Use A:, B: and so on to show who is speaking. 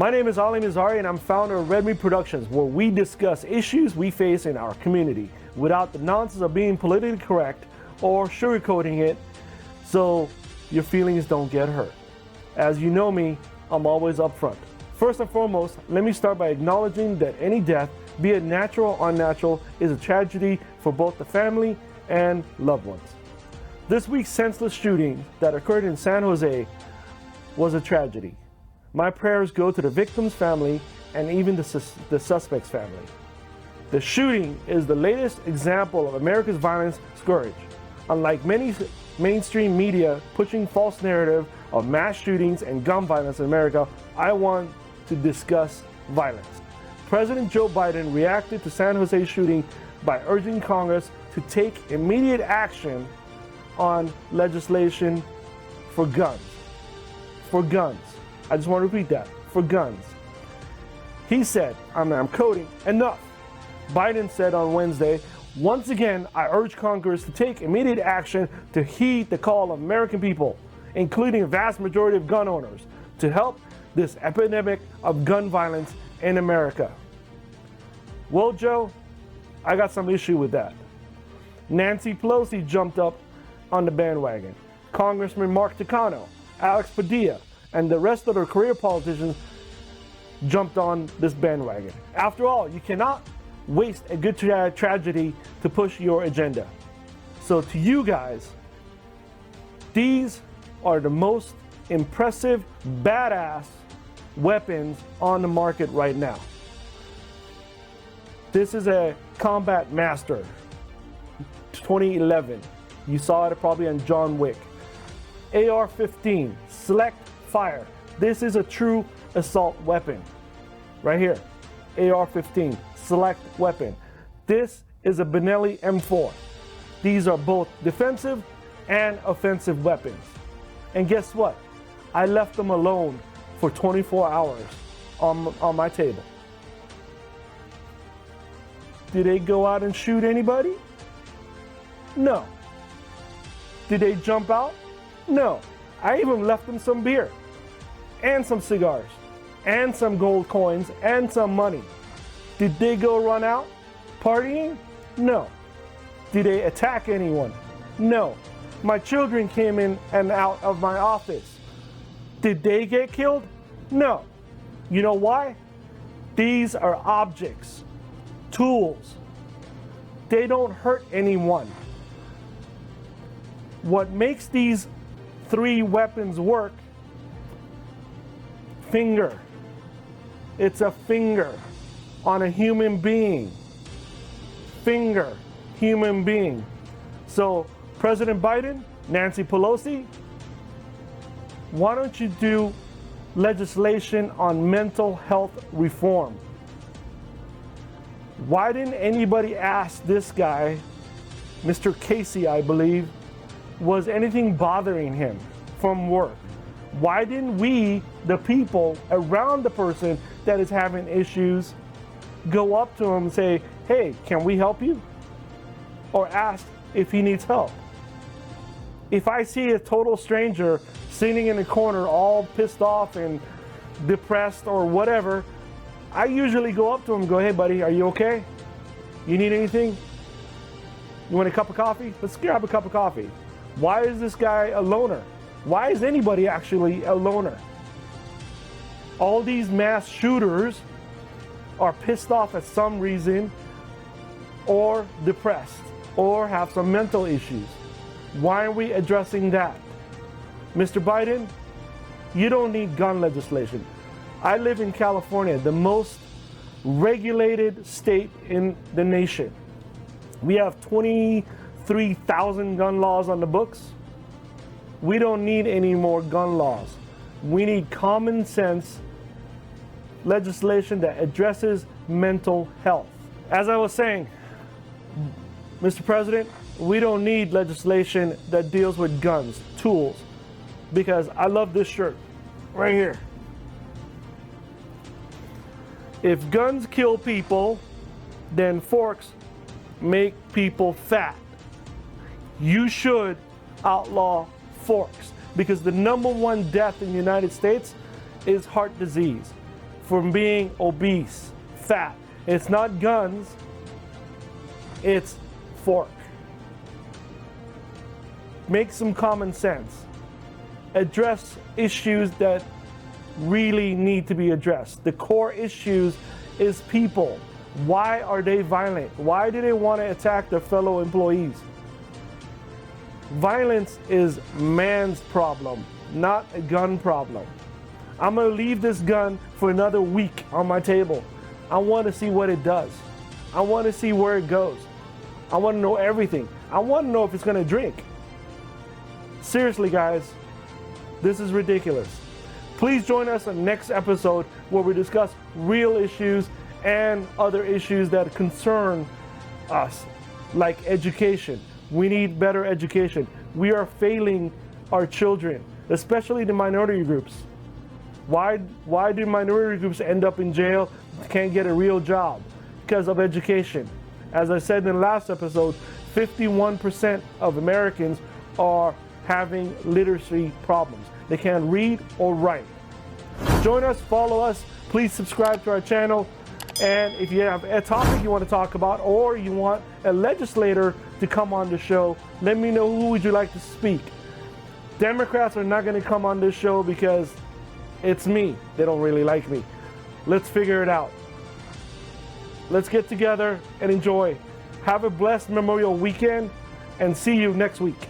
A: My name is Ali Mazarei, and I'm founder of Red Meat Productions, where we discuss issues we face in our community without the nonsense of being politically correct or sugarcoating it so your feelings don't get hurt. As you know me, I'm always upfront. First and foremost, let me start by acknowledging that any death, be it natural or unnatural, is a tragedy for both the family and loved ones. This week's senseless shooting that occurred in San Jose was a tragedy. My prayers go to the victim's family and even the suspect's family. The shooting is the latest example of America's violence scourge. Unlike many mainstream media pushing false narrative of mass shootings and gun violence in America, I want to discuss violence. President Joe Biden reacted to San Jose shooting by urging Congress to take immediate action on legislation for guns. For guns. I just want to repeat that. For guns. He said, I'm quoting, "Enough." Biden said on Wednesday, "Once again, I urge Congress to take immediate action to heed the call of American people, including a vast majority of gun owners, to help this epidemic of gun violence in America." Well, Joe, I got some issue with that. Nancy Pelosi jumped up on the bandwagon. Congressman Mark Takano, Alex Padilla, and the rest of their career politicians jumped on this bandwagon. After all, you cannot waste a good tragedy to push your agenda. So to you guys, these are the most impressive, badass weapons on the market right now. This is a Combat Master 2011. You saw it probably on John Wick. AR-15, select fire. This is a true assault weapon. Right here, AR-15, select weapon. This is a Benelli M4. These are both defensive and offensive weapons. And guess what? I left them alone for 24 hours on my table. Did they go out and shoot anybody? No. Did they jump out? No. I even left them some beer and some cigars and some gold coins and some money. Did they go run out partying? No. Did they attack anyone? No. My children came in and out of my office. Did they get killed? No. You know why? These are objects, tools. They don't hurt anyone. What makes these three weapons work? Finger. It's a finger on a human being. Finger, human being. So, President Biden, Nancy Pelosi, why don't you do legislation on mental health reform? Why didn't anybody ask this guy, Mr. Casey, I believe, was anything bothering him from work? Why didn't we, the people around the person that is having issues, go up to him and say, "Hey, can we help you?" Or ask if he needs help. If I see a total stranger sitting in a corner all pissed off and depressed or whatever, I usually go up to him and go, "Hey buddy, are you okay? You need anything? You want a cup of coffee? Let's grab a cup of coffee." Why is this guy a loner? Why is anybody actually a loner? All these mass shooters are pissed off at some reason, or depressed, or have some mental issues. Why are we addressing that? Mr. Biden, you don't need gun legislation. I live in California, the most regulated state in the nation. We have 23,000 gun laws on the books. We don't need any more gun laws. We need common sense legislation that addresses mental health. As I was saying, Mr. President, we don't need legislation that deals with guns, tools, because I love this shirt right here. If guns kill people, then forks make people fat. You should outlaw forks, because the #1 death in the United States is heart disease. from being obese, fat. It's not guns, it's fork. Make some common sense. Address issues that really need to be addressed. The core issues is people. Why are they violent? Why do they want to attack their fellow employees? Violence is man's problem, not a gun problem. I'm going to leave this gun for another week on my table. I want to see what it does. I want to see where it goes. I want to know everything. I want to know if it's going to drink. Seriously, guys, this is ridiculous. Please join us on the next episode where we discuss real issues and other issues that concern us, like education. We need better education. We are failing our children, especially the minority groups. Why do minority groups end up in jail, can't get a real job? Because of education. As I said in the last episode, 51% of Americans are having literacy problems. They can't read or write. Join us, follow us, please subscribe to our channel. And if you have a topic you want to talk about, or you want a legislator to come on the show, let me know who would you like to speak. Democrats are not going to come on this show because it's me. They don't really like me. Let's figure it out. Let's get together and enjoy. Have a blessed Memorial weekend and see you next week.